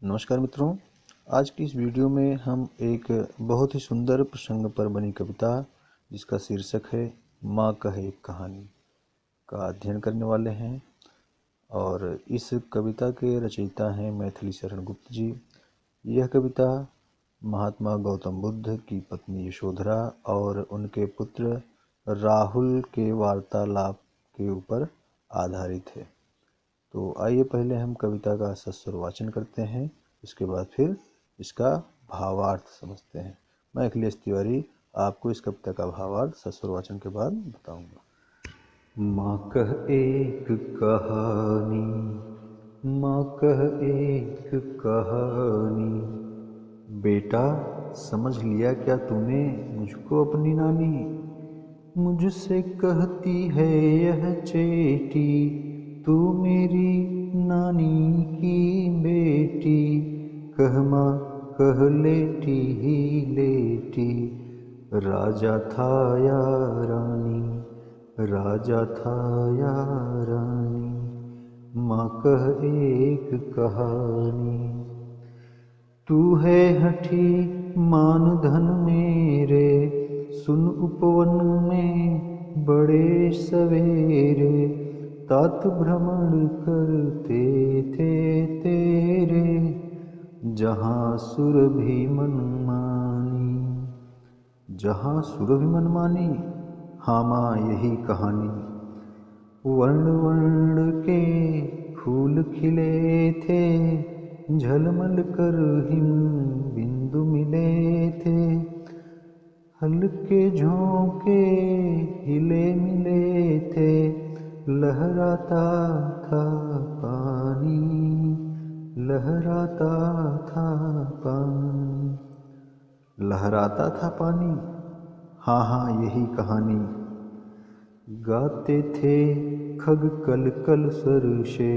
नमस्कार मित्रों, आज की इस वीडियो में हम एक बहुत ही सुंदर प्रसंग पर बनी कविता जिसका शीर्षक है माँ कहे एक कहानी का अध्ययन करने वाले हैं। और इस कविता के रचयिता हैं मैथिली शरण गुप्त जी। यह कविता महात्मा गौतम बुद्ध की पत्नी यशोधरा और उनके पुत्र राहुल के वार्तालाप के ऊपर आधारित है। तो आइए पहले हम कविता का सस्वर वाचन करते हैं, इसके बाद फिर इसका भावार्थ समझते हैं। मैं अखिलेश तिवारी आपको इस कविता का भावार्थ सस्वर वाचन के बाद बताऊंगा। माँ कह एक कहानी, माँ कह एक कहानी, बेटा समझ लिया क्या तूने मुझको अपनी नानी। मुझसे कहती है यह चेटी, तू मेरी नानी की बेटी। कह माँ कह लेटी ही लेटी, राजा था या रानी, राजा था या रानी। माँ कह एक कहानी। तू है हठी मान धन मेरे, सुन उपवन में बड़े सवेरे। तात भ्रमण करते थे तेरे, जहाँ सुरभि मनमानी, जहाँ सुरभि मनमानी। हाँ माँ यही कहानी। वर्ण वर्ण के फूल खिले थे, झलमल कर हिम बिंदु मिले थे। हल्के झोंके हिले मिले थे, लहराता था पानी, लहराता था पानी, लहराता था पानी। हाँ हाँ यही कहानी। गाते थे खग कल कल स्वर से,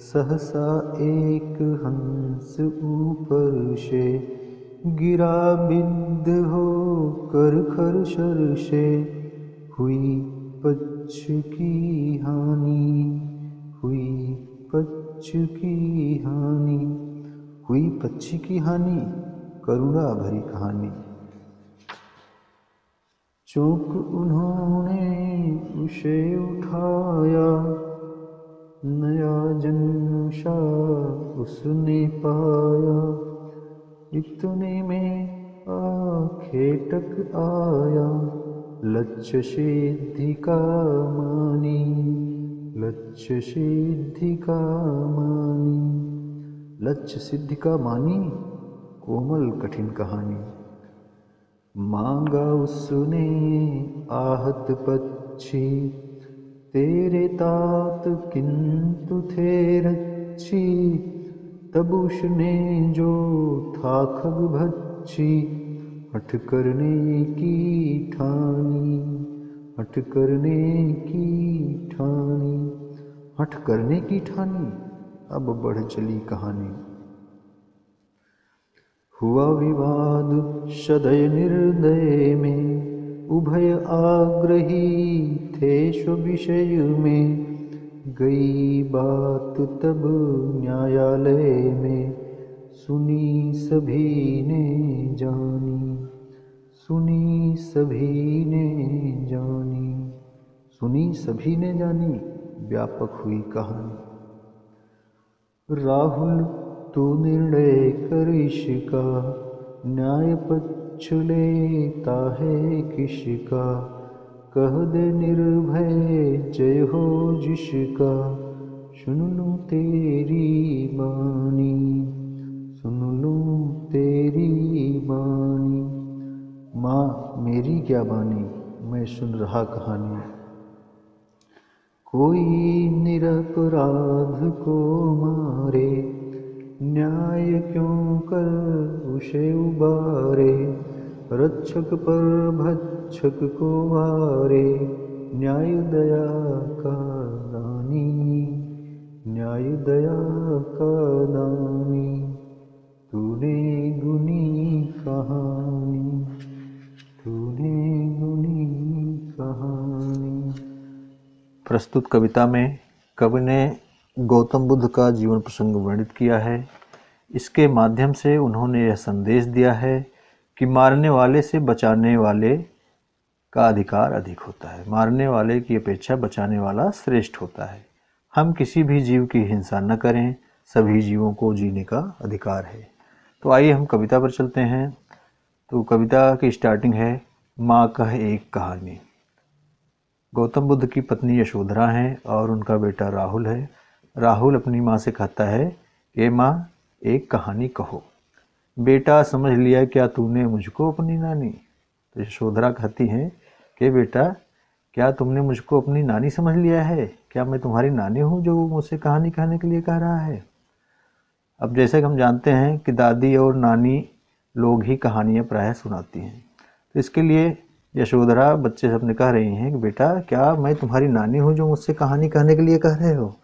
सहसा एक हंस ऊपर से। गिरा बिंद हो कर खर शर से, हुई पक्ष की हानि, हुई पक्ष की हानि, हुई पक्ष की हानि। करुणा भरी कहानी। चौंक उन्होंने उसे उठाया, नया जन्म सा उसने पाया। इतने में आखेटक आया, लक्ष्य सिद्धि का मानी, लक्ष्य सिद्धि का मानी। लक्ष्य सिद्धि का मानी, कोमल कठिन कहानी। मांगा उसने आहत पक्षी, तेरे तात किंतु थे रक्षी। तब उसने जो था खग भक्षी, हठ करने की ठानी, हठ करने की ठानी, हठ करने की ठानी। अब बढ़ चली कहानी। हुआ विवाद सदय निर्दय में, उभय आग्रही थे स्व विषय में। गई बात तब न्यायालय में, सुनी सभी ने जानी, सुनी सभी ने जानी, सुनी सभी ने जानी। व्यापक हुई कहानी। राहुल तू निर्णय कर इसका, न्याय पक्ष लेता है किसका। कह दे निर्भय जय हो जिसका, सुन लूं तेरी बानी, सुन लूं तेरी बानी। माँ मेरी क्या बानी, मैं सुन रहा कहानी। कोई निरपराध को मारे, न्याय क्यों कर उसे उबारे। रक्षक पर भक्षक को वारे, न्याय दया का दानी, न्याय दया का दानी। तूने गुनी कहानी, तूने गुनी कहानी। प्रस्तुत कविता में कवि ने गौतम बुद्ध का जीवन प्रसंग वर्णित किया है। इसके माध्यम से उन्होंने यह संदेश दिया है कि मारने वाले से बचाने वाले का अधिकार अधिक होता है। मारने वाले की अपेक्षा बचाने वाला श्रेष्ठ होता है। हम किसी भी जीव की हिंसा न करें, सभी जीवों को जीने का अधिकार है। तो आइए हम कविता पर चलते हैं। तो कविता की स्टार्टिंग है, माँ कह एक कहानी। गौतम बुद्ध की पत्नी यशोधरा हैं और उनका बेटा राहुल है। राहुल अपनी माँ से कहता है कि माँ एक कहानी कहो। बेटा समझ लिया क्या तूने मुझको अपनी नानी। तो यशोधरा कहती हैं कि बेटा क्या तुमने मुझको अपनी नानी समझ लिया है? क्या मैं तुम्हारी नानी हूँ जो मुझसे कहानी कहने के लिए कह रहा है? अब जैसे कि हम जानते हैं कि दादी और नानी लोग ही कहानियाँ प्रायः सुनाती हैं। तो इसके लिए यशोधरा बच्चे से अपने कह रही हैं कि बेटा क्या मैं तुम्हारी नानी हूँ जो मुझसे कहानी कहने के लिए कह रहे हो?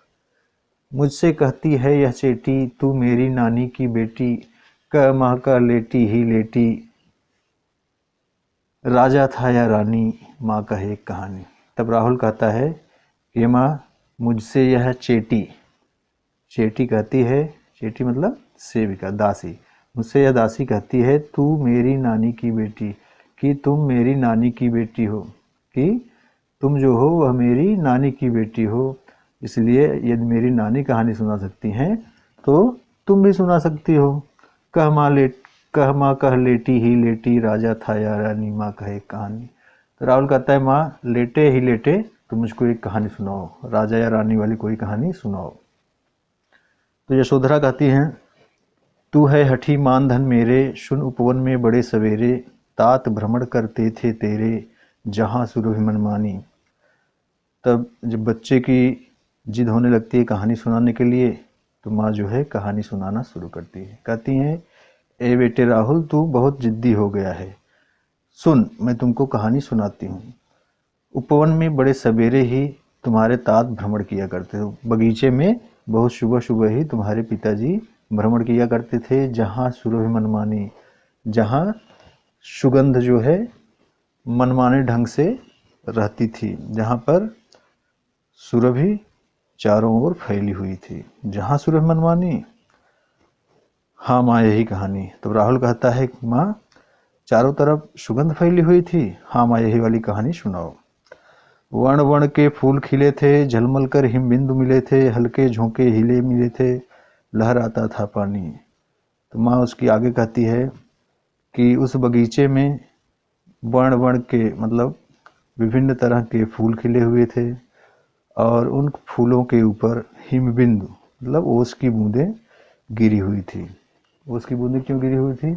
मुझसे कहती है यह चेटी तू मेरी नानी की बेटी, कह माँ कह लेटी ही लेटी, राजा था या रानी माँ कहे एक कहानी। तब राहुल कहता है कि माँ मुझसे यह चेटी, चेटी कहती है, चेटी मतलब सेविका, दासी, मुझसे यह दासी कहती है तू मेरी नानी की बेटी, कि तुम मेरी नानी की बेटी हो, कि तुम जो हो वह मेरी नानी की बेटी हो। इसलिए यदि मेरी नानी कहानी सुना सकती हैं तो तुम भी सुना सकती हो। कह माँ कह लेटी ही लेटी, राजा था या रानी माँ कहे एक कहानी। तो राहुल कहता है माँ लेटे ही लेटे तुम मुझको एक कहानी सुनाओ, राजा या रानी वाली कोई कहानी सुनाओ। तो यशोधरा कहती हैं, तू है हठी मानधन मेरे, सुन उपवन में बड़े सवेरे, तात भ्रमण करते थे तेरे, जहाँ सुरभि मनमानी। तब जब बच्चे की जिद होने लगती है कहानी सुनाने के लिए तो माँ जो है कहानी सुनाना शुरू करती है। कहती हैं, ए बेटे राहुल तू बहुत जिद्दी हो गया है, सुन मैं तुमको कहानी सुनाती हूँ। उपवन में बड़े सवेरे ही तुम्हारे तात भ्रमण किया करते थे, बगीचे में बहुत सुबह सुबह ही तुम्हारे पिताजी भ्रमण किया करते थे, जहाँ सुरभि मनमानी, जहाँ सुगंध जो है मनमाने ढंग से रहती थी, जहाँ पर सुरभि चारों ओर फैली हुई थी, जहाँ सुरभि मनमानी। हाँ माँ यही कहानी। तो राहुल कहता है माँ चारों तरफ सुगंध फैली हुई थी, हाँ माँ यही वाली कहानी सुनाओ। वर्ण वर्ण के फूल खिले थे, झलमल कर हिमबिंदु मिले थे, हल्के झोंके हिले मिले थे, लहराता था पानी। तो माँ उसकी आगे कहती है कि उस बगीचे में वर्ण वर्ण के मतलब विभिन्न तरह के फूल खिले हुए थे और उन फूलों के ऊपर हिमबिंदु मतलब ओस की बूंदें गिरी हुई थी। ओस की बूंदें क्यों गिरी हुई थी?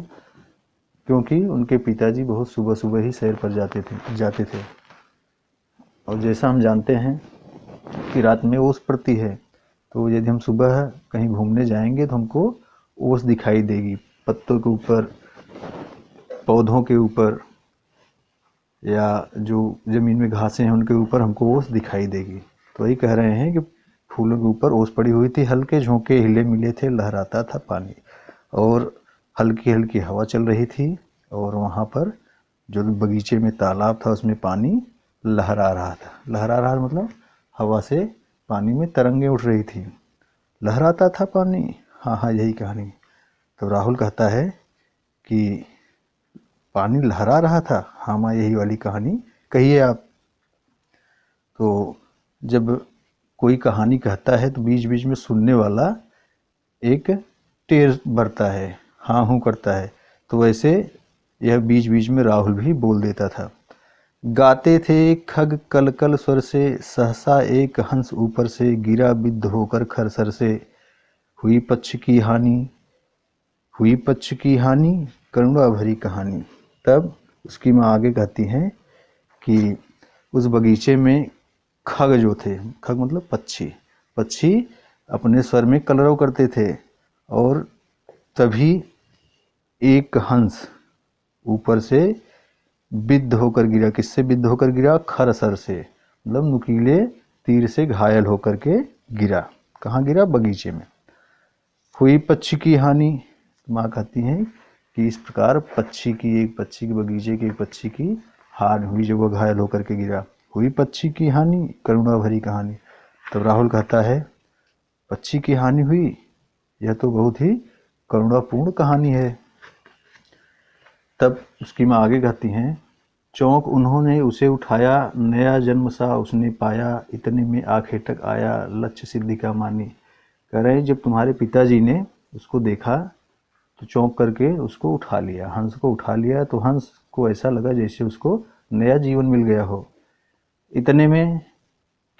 क्योंकि उनके पिताजी बहुत सुबह सुबह ही सैर पर जाते थे और जैसा हम जानते हैं कि रात में ओस पड़ती है, तो यदि हम सुबह कहीं घूमने जाएंगे तो हमको ओस दिखाई देगी, पत्तों के ऊपर, पौधों के ऊपर, या जो ज़मीन में घासें हैं उनके ऊपर हमको ओस दिखाई देगी। तो वही कह रहे हैं कि फूलों के ऊपर ओस पड़ी हुई थी, हल्के झोंके हिले मिले थे, लहराता था पानी, और हल्की हल्की हवा चल रही थी और वहाँ पर जो बगीचे में तालाब था उसमें पानी लहरा रहा था। लहरा रहा मतलब हवा से पानी में तरंगें उठ रही थी, लहराता था पानी। हाँ हाँ यही कहानी। तो राहुल कहता है कि पानी लहरा रहा था, हाँ माँ यही वाली कहानी कहिए आप। तो जब कोई कहानी कहता है तो बीच बीच में सुनने वाला एक टेर भरता है, हाँ हूँ करता है। तो वैसे यह बीच बीच में राहुल भी बोल देता था। गाते थे खग कल कल स्वर से, सहसा एक हंस ऊपर से, गिरा बिद्ध होकर खरसर से, हुई पक्ष की हानि, हुई पक्ष की हानि, करुणा भरी कहानी। तब उसकी माँ आगे कहती हैं कि उस बगीचे में खग जो थे, खग मतलब पक्षी, पक्षी अपने स्वर में कलरव करते थे और तभी एक हंस ऊपर से बिद्ध होकर गिरा। किससे बिद्ध होकर गिरा? खरसर से, मतलब नुकीले तीर से घायल होकर के गिरा। कहाँ गिरा? बगीचे में। हुई पक्षी की हानि, माँ कहती हैं कि इस प्रकार पक्षी के बगीचे के एक पक्षी की हानि हुई जब वह घायल होकर के गिरा। हुई पक्षी की हानि, करुणा भरी कहानी। तब राहुल कहता है पक्षी की हानि हुई, यह तो बहुत ही करुणापूर्ण कहानी है। तब उसकी माँ आगे कहती हैं, चौंक उन्होंने उसे उठाया, नया जन्म सा उसने पाया, इतने में आखेटक आया, लक्ष्य सिद्धि का मानी। कह रहे हैं जब तुम्हारे पिताजी ने उसको देखा तो चौंक करके उसको उठा लिया, हंस को उठा लिया, तो हंस को ऐसा लगा जैसे उसको नया जीवन मिल गया हो। इतने में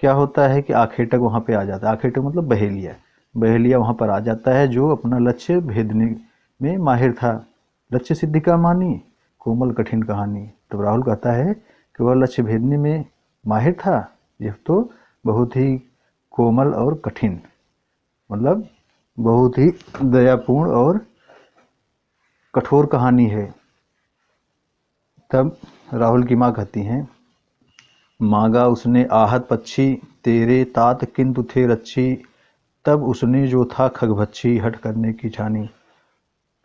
क्या होता है कि आखेटक वहाँ पे आ जाता है। आखेटक मतलब बहेलिया, बहेलिया वहाँ पर आ जाता है जो अपना लक्ष्य भेदने में माहिर था। लक्ष्य सिद्धि का मानी, कोमल कठिन कहानी। तब राहुल कहता है कि वह लक्ष्य भेदने में माहिर था, यह तो बहुत ही कोमल और कठिन, मतलब बहुत ही दयापूर्ण और कठोर कहानी है। तब राहुल की माँ कहती हैं, मांगा उसने आहत पक्षी, तेरे तात किंतु थे रच्छी, तब उसने जो था खगभच्छी, हट करने की ठानी।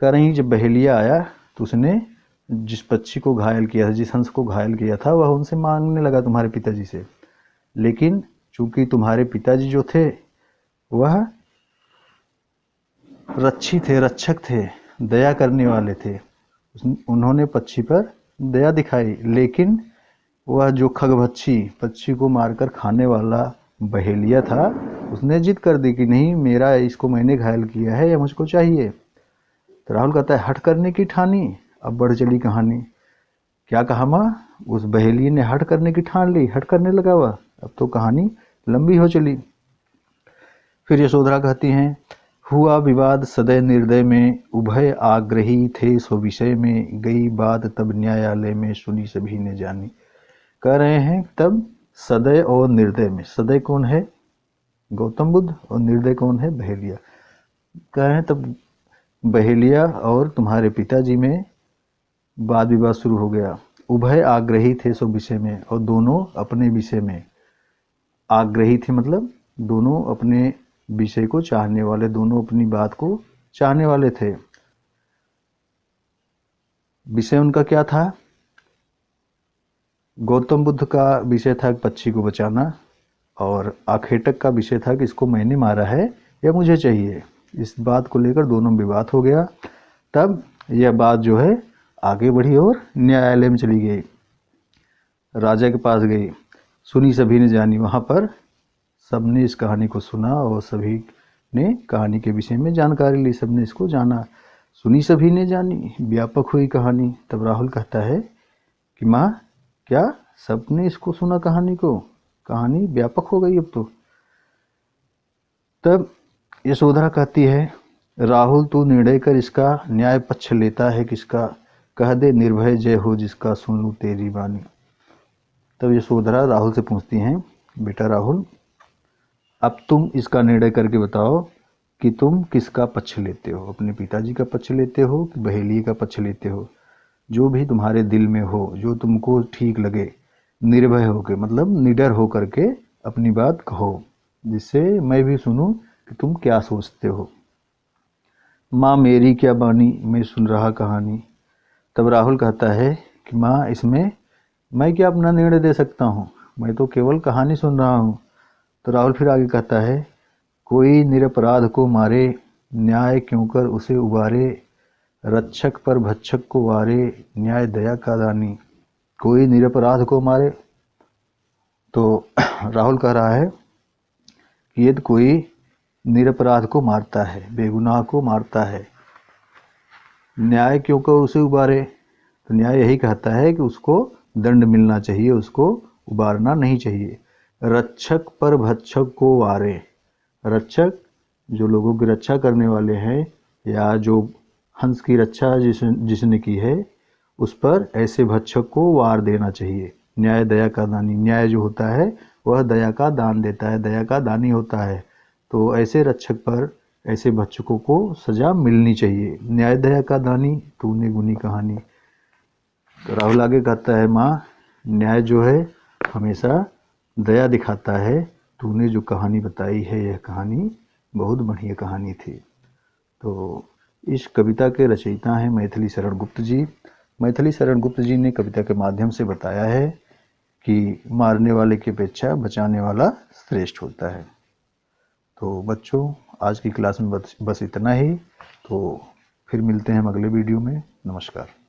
कह रही जब बहेलिया आया तो उसने जिस पक्षी को घायल किया था, जिस हंस को घायल किया था, वह उनसे मांगने लगा तुम्हारे पिताजी से। लेकिन चूंकि तुम्हारे पिताजी जो थे वह रक्षी थे, रक्षक थे, दया करने वाले थे, उन्होंने पक्षी पर दया दिखाई। लेकिन वह जो खगभच्छी, पक्षी को मारकर खाने वाला बहेलिया था, उसने जिद कर दी कि नहीं, मेरा इसको मैंने घायल किया है, या मुझको चाहिए। तो राहुल कहता है हट करने की ठानी। अब बढ़ चली कहानी। क्या कहा माँ? उस बहेलिए ने हट करने की ठान ली, हट करने लगा वह। अब तो कहानी लंबी हो चली। फिर यशोधरा कहती हैं, हुआ विवाद सदय निर्दय में, उभय आग्रही थे सो विषय में, गई बात तब न्यायालय में, सुनी सभी ने जानी। कह रहे हैं तब सदय और निर्दय में, सदय कौन है? गौतम बुद्ध, और निर्दय कौन है? बहेलिया। कह रहे हैं तब बहेलिया और तुम्हारे पिताजी में वाद विवाद शुरू हो गया। उभय आग्रही थे सो विषय में, और दोनों अपने विषय में आग्रही थे, मतलब दोनों अपने विषय को चाहने वाले, दोनों अपनी बात को चाहने वाले थे। विषय उनका क्या था? गौतम बुद्ध का विषय था पक्षी को बचाना, और आखेटक का विषय था कि इसको मैंने मारा है या मुझे चाहिए। इस बात को लेकर दोनों विवाद हो गया। तब यह बात जो है आगे बढ़ी और न्यायालय में चली गई, राजा के पास गई। सुनी सभी ने जानी, वहाँ पर सबने इस कहानी को सुना और सभी ने कहानी के विषय में जानकारी ली, सबने इसको जाना। सुनी सभी ने जानी, व्यापक हुई कहानी। तब राहुल कहता है कि माँ, क्या सबने इसको सुना कहानी को? कहानी व्यापक हो गई अब तो। तब यशोधरा कहती है, राहुल तू निर्णय कर, इसका न्याय पक्ष लेता है किसका, कह दे निर्भय जय हो जिसका, सुन लूं तेरी वाणी। तब यशोधरा राहुल से पूछती हैं, बेटा राहुल, अब तुम इसका निर्णय करके बताओ कि तुम किसका पक्ष लेते हो, अपने पिताजी का पक्ष लेते हो कि बहेलिए का पक्ष लेते हो। जो भी तुम्हारे दिल में हो, जो तुमको ठीक लगे, निर्भय होकर, मतलब निडर हो करके अपनी बात कहो, जिससे मैं भी सुनूं कि तुम क्या सोचते हो। माँ मेरी क्या बानी, मैं सुन रहा कहानी। तब राहुल कहता है कि माँ, इसमें मैं क्या अपना निर्णय दे सकता हूँ, मैं तो केवल कहानी सुन रहा हूँ। तो राहुल फिर आगे कहता है, कोई निरपराध को मारे, न्याय क्यों कर उसे उबारे, रक्षक पर भक्षक को वारे, न्याय दया का दानी। कोई निरपराध को मारे, तो राहुल कह रहा है कि यदि कोई निरपराध को मारता है, बेगुनाह को मारता है, न्याय क्यों कर उसे उबारे, तो न्याय यही कहता है कि उसको दंड मिलना चाहिए, उसको उबारना नहीं चाहिए। रक्षक पर भक्षक को वारे, रक्षक जो लोगों की रक्षा करने वाले हैं, या जो हंस की रक्षा जिसने की है, उस पर ऐसे भक्षक को वार देना चाहिए। न्याय दया का दानी, न्याय जो होता है वह दया का दान देता है, दया का दानी होता है। तो ऐसे रक्षक पर, ऐसे भक्षकों को सजा मिलनी चाहिए। न्याय दया का दानी, तूने गुनी कहानी। तो राहुल आगे कहता है, माँ, न्याय जो है हमेशा दया दिखाता है, तूने जो कहानी बताई है यह कहानी बहुत बढ़िया कहानी थी। तो इस कविता के रचयिता हैं मैथिली शरण गुप्त जी। मैथिली शरण गुप्त जी ने कविता के माध्यम से बताया है कि मारने वाले की अपेक्षा बचाने वाला श्रेष्ठ होता है। तो बच्चों, आज की क्लास में बस इतना ही। तो फिर मिलते हैं हम अगले वीडियो में। नमस्कार।